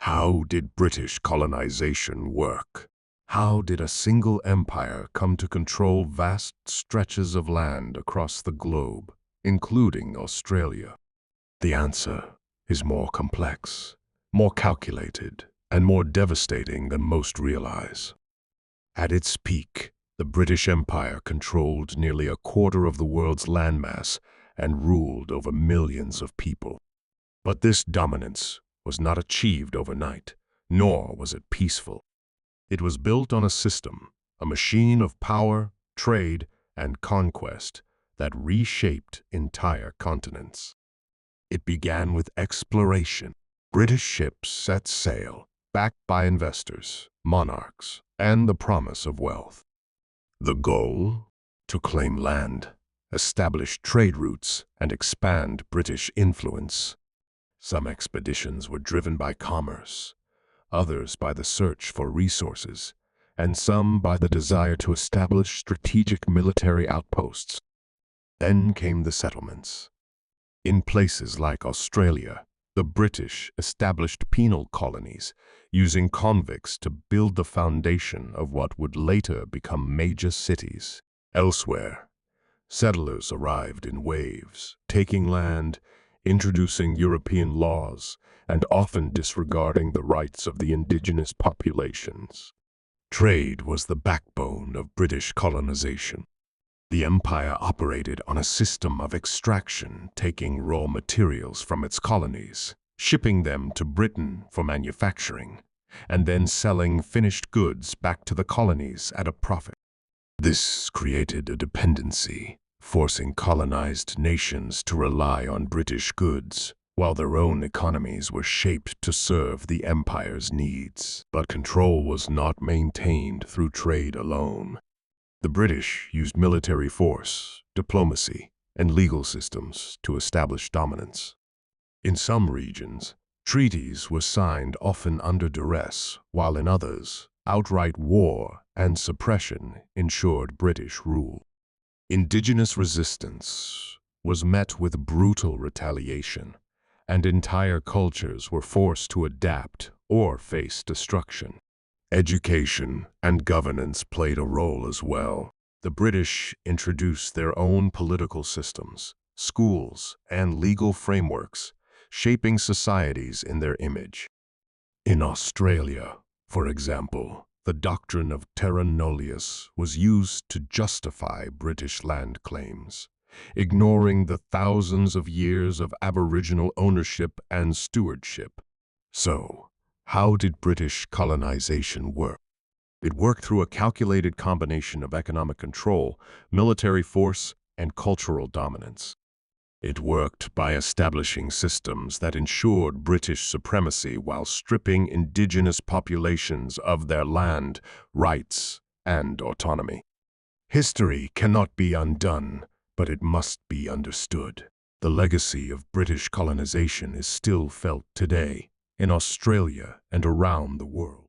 How did British colonization work? How did a single empire come to control vast stretches of land across the globe, including Australia? The answer is more complex, more calculated, and more devastating than most realize. At its peak, the British Empire controlled nearly a quarter of the world's landmass and ruled over millions of people. But this dominance was not achieved overnight, nor was it peaceful. It was built on a system, a machine of power, trade, and conquest that reshaped entire continents. It began with exploration. British ships set sail, backed by investors, monarchs, and the promise of wealth. The goal? To claim land, establish trade routes, and expand British influence. Some expeditions were driven by commerce, others by the search for resources, and some by the desire to establish strategic military outposts. Then came the settlements. In places like Australia, the British established penal colonies, using convicts to build the foundation of what would later become major cities. Elsewhere, settlers arrived in waves, taking land, introducing European laws, and often disregarding the rights of the indigenous populations. Trade was the backbone of British colonization. The empire operated on a system of extraction, taking raw materials from its colonies, shipping them to Britain for manufacturing, and then selling finished goods back to the colonies at a profit. This created a dependency, forcing colonized nations to rely on British goods, while their own economies were shaped to serve the empire's needs. But control was not maintained through trade alone. The British used military force, diplomacy, and legal systems to establish dominance. In some regions, treaties were signed often under duress, while in others, outright war and suppression ensured British rule. Indigenous resistance was met with brutal retaliation, and entire cultures were forced to adapt or face destruction. Education and governance played a role as well. The British introduced their own political systems, schools, and legal frameworks, shaping societies in their image. In Australia, for example, the doctrine of terra nullius was used to justify British land claims, ignoring the thousands of years of Aboriginal ownership and stewardship. So, how did British colonization work? It worked through a calculated combination of economic control, military force, and cultural dominance. It worked by establishing systems that ensured British supremacy while stripping indigenous populations of their land, rights, and autonomy. History cannot be undone, but it must be understood. The legacy of British colonization is still felt today in Australia and around the world.